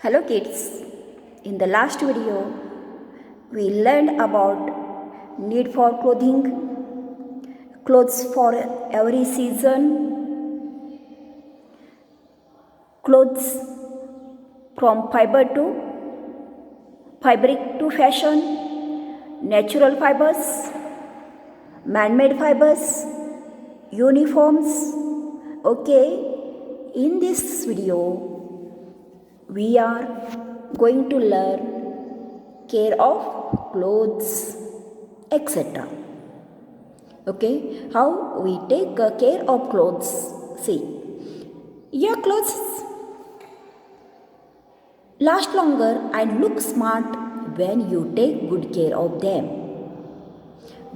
Hello kids, in the last video we learned about need for clothing, clothes for every season, clothes from fabric to fashion, natural fibers, man-made fibers, uniforms. Okay, in this video we are going to learn care of clothes, etc. Okay, how we take care of clothes. See, your clothes last longer and look smart when you take good care of them.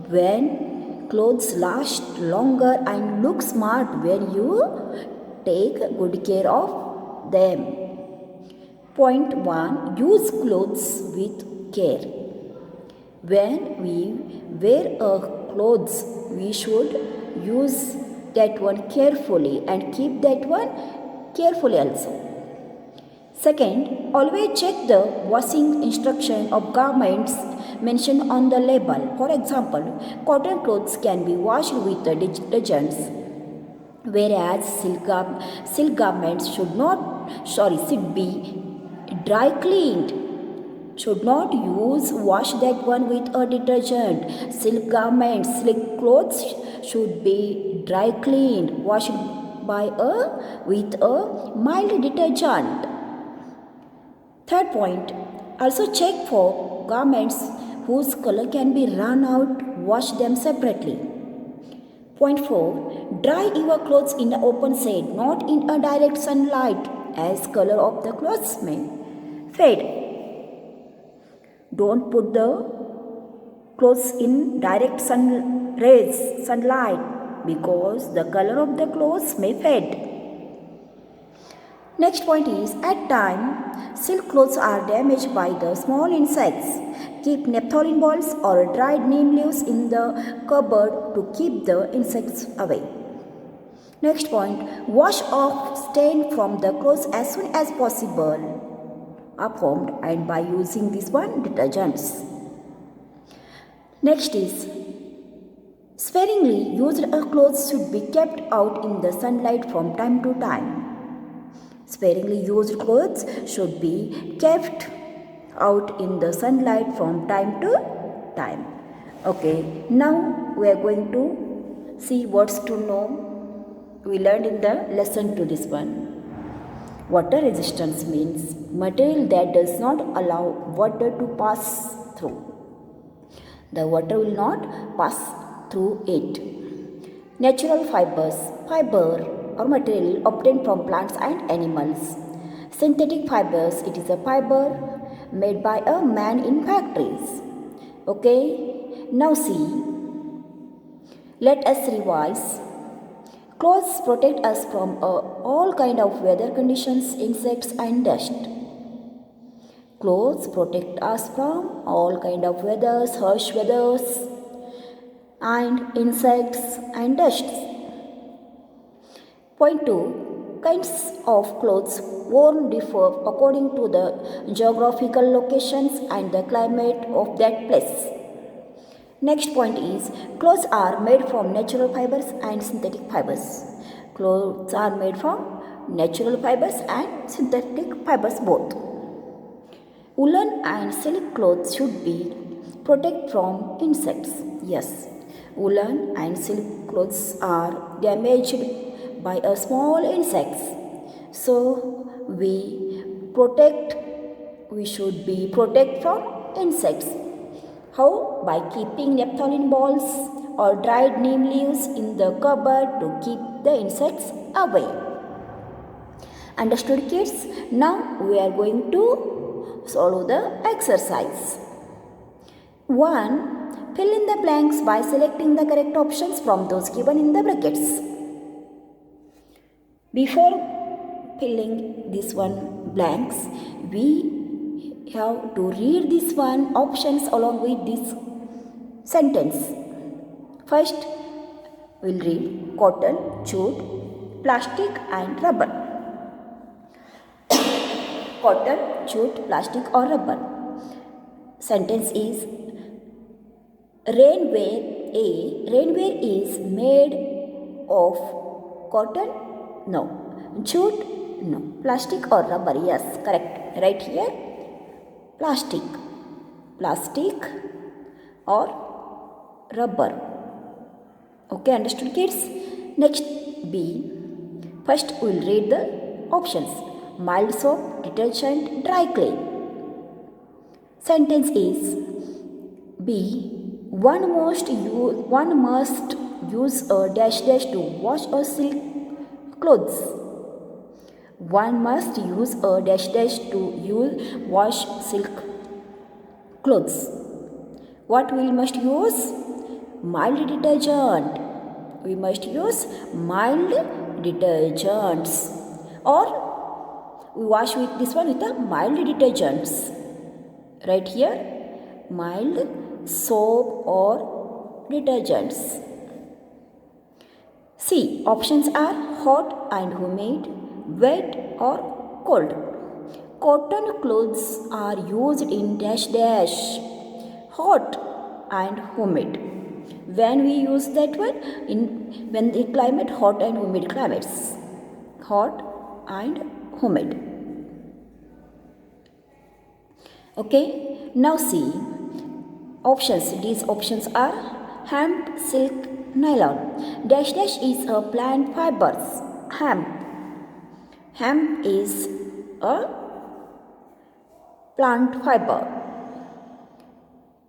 When clothes last longer and look smart when you take good care of them. Point 1. Use clothes with care. When we wear a clothes, we should use that one carefully and keep that one carefully also. Second, always check the washing instruction of garments mentioned on the label. For example, cotton clothes can be washed with the detergents, whereas silk garments should be dry cleaned. Should not wash that one with a detergent. Silk garments, silk clothes should be dry cleaned, washed with a mild detergent. Third point, also check for garments whose color can be run out, wash them separately. Point 4, dry your clothes in the open shade, not in a direct sunlight, as color of the clothes may fade. Don't put the clothes in direct sunlight because the color of the clothes may fade. Next point is, at time, silk clothes are damaged by the small insects. Keep naphthalene balls or dried neem leaves in the cupboard to keep the insects away. Next point, wash off stain from the clothes as soon as possible are formed and by using this one detergents. Next is, sparingly used clothes should be kept out in the sunlight from time to time. Sparingly used clothes should be kept out in the sunlight from time to time. Okay, now we are going to see what's to know. We learned in the lesson to this one. Water resistance means material that does not allow water to pass through. The water will not pass through it. Natural fibers, fiber or material obtained from plants and animals. Synthetic fibers, it is a fiber made by a man in factories. Okay, now see, let us revise. Clothes protect us from all kind of weather conditions, insects and dust. Clothes protect us from all kind of weathers, harsh weathers and insects and dust. Point 2. Kinds of clothes worn differ according to the geographical locations and the climate of that place. Next point is, clothes are made from natural fibers and synthetic fibers. Clothes are made from natural fibers and synthetic fibers both. Woolen and silk clothes should be protect from insects. Yes, woolen and silk clothes are damaged by a small insects. So we should be protect from insects. How? By keeping naphthalene balls or dried neem leaves in the cupboard to keep the insects away. Understood kids? Now we are going to solve the exercise. 1. Fill in the blanks by selecting the correct options from those given in the brackets. Before filling this one blanks, we have to read this one options along with this sentence. First, we'll read cotton, jute, plastic and rubber. cotton, jute, plastic or rubber. Sentence is rainwear is made of cotton? No. Jute? No. Plastic or rubber? Yes, correct. Right here. Plastic. Plastic or rubber. Okay, understood kids? Next B. First we will read the options. Mild soap, detergent, dry clean. Sentence is B. One must use a dash dash to wash a silk clothes. One must use a dash dash to wash silk clothes. What we must use? Mild detergent. We must use mild detergents, or we wash with this one with the mild detergents. Right here, mild soap or detergents. C. Options are hot and humid, wet or cold. Cotton clothes are used in dash dash, hot and humid. When we use that one when the climate hot and humid climates, hot and humid. Okay, now see options. These options are hemp, silk, nylon. Dash dash is a plant fibers. Hemp is a plant fiber.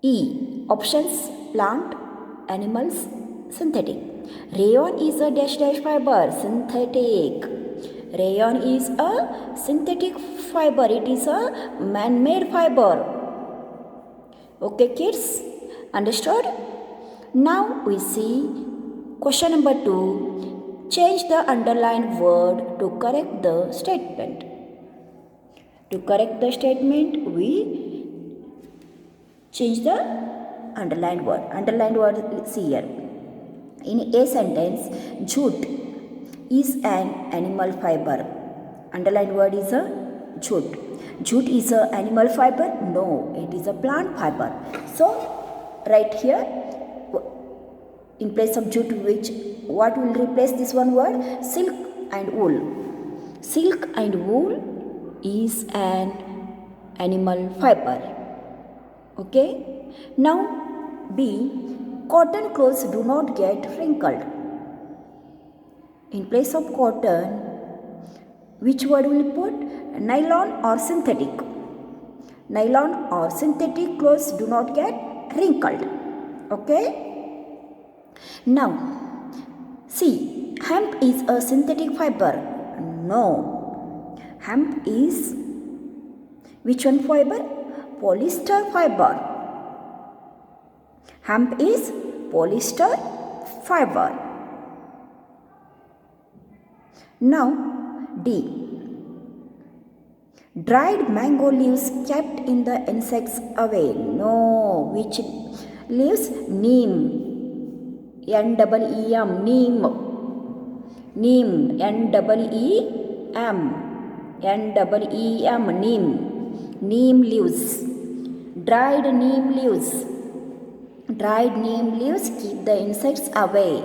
E. Options plant, animals, synthetic. Rayon is a dash dash fiber, synthetic. Rayon is a synthetic fiber. It is a man-made fiber. Okay kids, understood? Now we see question number 2. Change the underlined word to correct the statement. To correct the statement, we change the underlined word. Underlined word, see here. In a sentence, jute is an animal fiber. Underlined word is a jute. Jute is a animal fiber? No, it is a plant fiber. So, right here, in place of jute, what will replace this one word? Silk and wool. Silk and wool is an animal fiber. Okay. Now B. Cotton clothes do not get wrinkled. In place of cotton, which word will put? Nylon or synthetic. Nylon or synthetic clothes do not get wrinkled. Okay. Now C. Hemp is a synthetic fiber. No. Hemp is which one fiber? Polyester fiber. Hemp is polyester fiber. Now D. Dried mango leaves kept in the insects away. No. Which leaves? Neem. N-E-E-M. Neem. Neem. N-E-E-M. N-E-E-M. Neem. Neem leaves. Dried neem leaves. Dried neem leaves keep the insects away.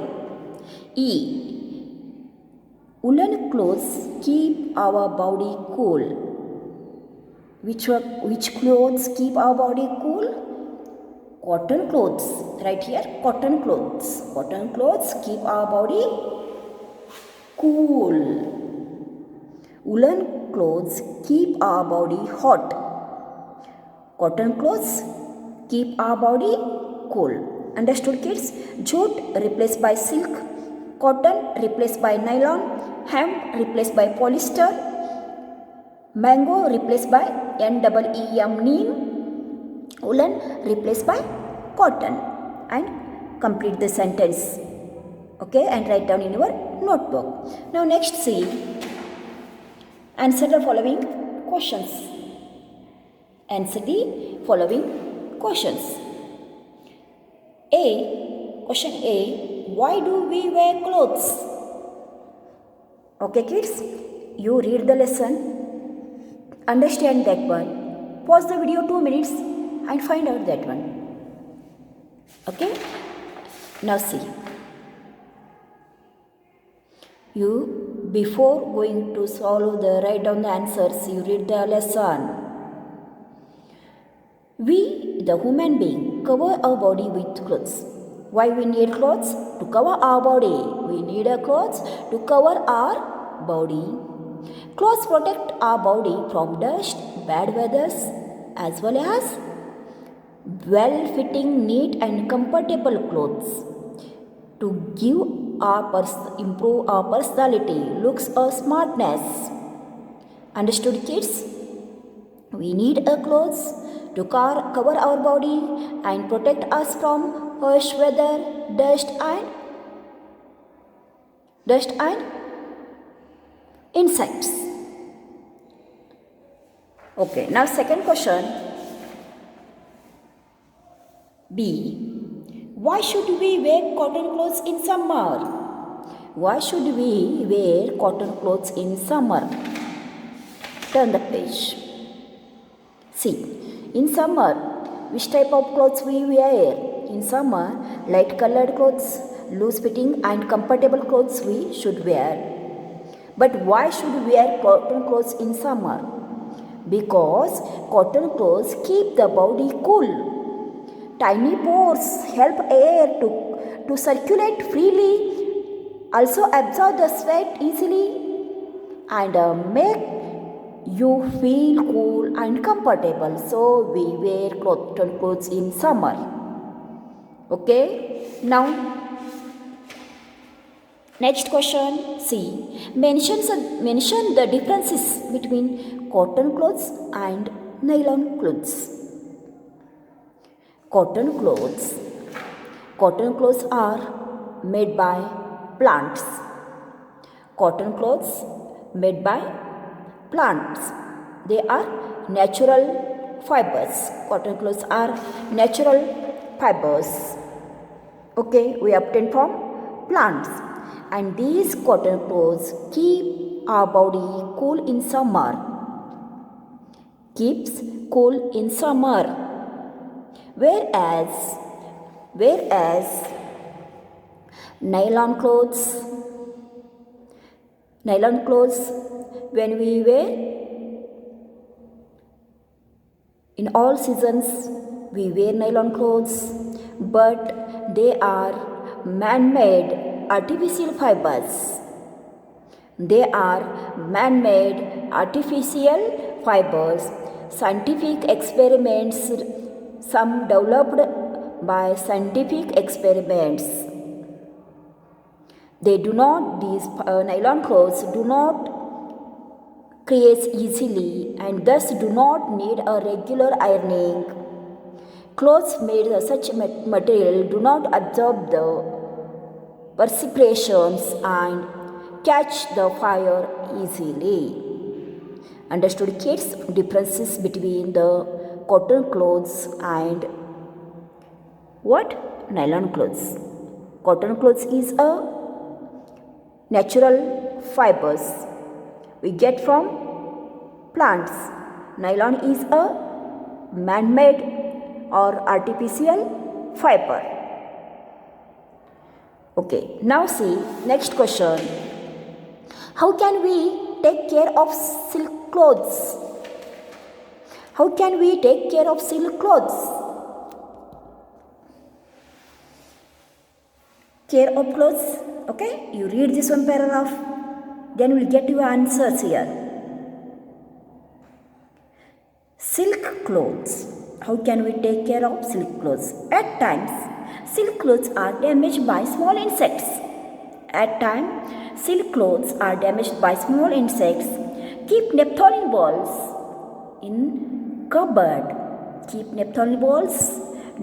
E. Woolen clothes keep our body cool. Which clothes keep our body cool? Cotton clothes. Right here, cotton clothes. Cotton clothes keep our body cool. Woolen clothes keep our body hot. Cotton clothes keep our body cool. Understood kids? Jute replaced by silk. Cotton replaced by nylon. Hemp replaced by polyester. Mango replaced by N-E-E-M neem. Woolen replaced by cotton. And complete the sentence. Okay, and write down in your notebook. Now next see. Answer the following questions. Answer the following questions. Question A. Why do we wear clothes? Okay kids, you read the lesson understand that one. Pause the video 2 minutes and find out that one. Okay, now see, you before going to solve the write down the answers, you read the lesson. We, the human being, cover our body with clothes. Why we need clothes? To cover our body. We need a clothes to cover our body. Clothes protect our body from dust, bad weathers, as well as well-fitting, neat and comfortable clothes to give improve our personality, looks or smartness. Understood, kids? We need a clothes to cover our body and protect us from harsh weather, dust and insects. Okay, now second question B. Why should we wear cotton clothes in summer? Why should we wear cotton clothes in summer? Turn the page. See, in summer, which type of clothes we wear? In summer, light colored clothes, loose fitting and comfortable clothes we should wear. But why should we wear cotton clothes in summer? Because cotton clothes keep the body cool. Tiny pores help air to circulate freely, also absorb the sweat easily and make you feel cool and comfortable. So we wear cotton clothes in summer. Okay, now next question. See, mention the differences between cotton clothes and nylon clothes. Cotton clothes are made by plants. Cotton clothes made by plants. They are natural fibers. Cotton clothes are natural fibers. Okay, we obtain from plants. And these cotton clothes keep our body cool in summer. Keeps cool in summer. Whereas nylon clothes, when we wear in all seasons, we wear nylon clothes, but they are man-made artificial fibers. They are man-made artificial fibers. Scientific experiments, some developed by scientific experiments. These nylon clothes do not crease easily and thus do not need a regular ironing. Clothes made of such material do not absorb the perspirations and catch the fire easily. Understood, kids? Differences between the cotton clothes and what? Nylon clothes. Cotton clothes is a natural fibers we get from plants. Nylon is a man-made or artificial fiber. Okay, now see next question. How can we take care of silk clothes? How can we take care of silk clothes? Care of clothes. Okay, you read this one paragraph, then we'll get your answers here. Silk clothes. How can we take care of silk clothes? At times, silk clothes are damaged by small insects. At times, silk clothes are damaged by small insects. Keep naphthalene balls in cupboard. Keep naphthalene balls,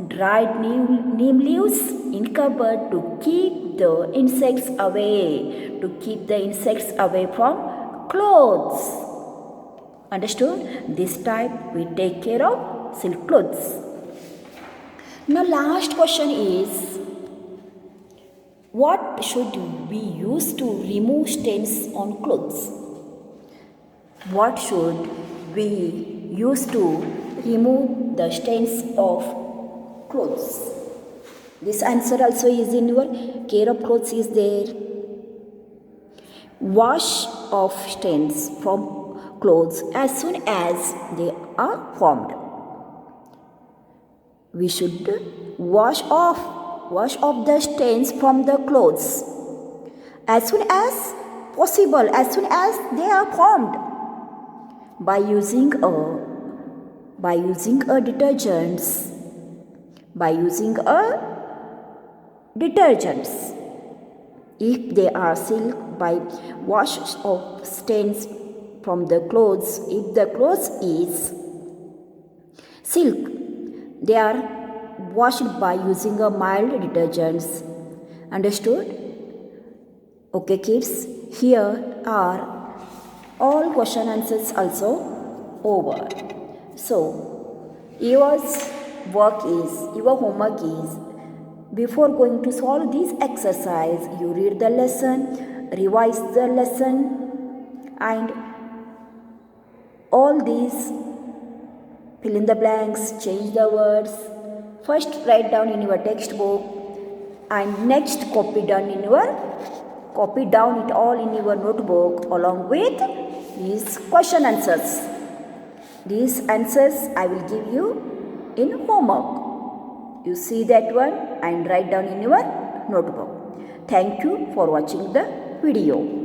dried neem leaves in cupboard to keep the insects away. To keep the insects away from clothes. Understood? This type we take care of silk clothes. Now last question is, what should we use to remove stains on clothes? What should we used to remove the stains of clothes. This answer also is in your care of clothes is there. Wash off stains from clothes as soon as they are formed. We should wash off the stains from the clothes as soon as possible, as soon as they are formed, by using detergents, if they are silk, by wash of stains from the clothes. If the clothes is silk, they are washed by using a mild detergents. Understood? Okay kids, here are all question answers also over. So your homework is, before going to solve this exercise, you read the lesson, revise the lesson, and all these fill in the blanks, change the words. First write down in your textbook and next copy down it all in your notebook along with these question answers. These answers I will give you in homework. You see that one and write down in your notebook. Thank you for watching the video.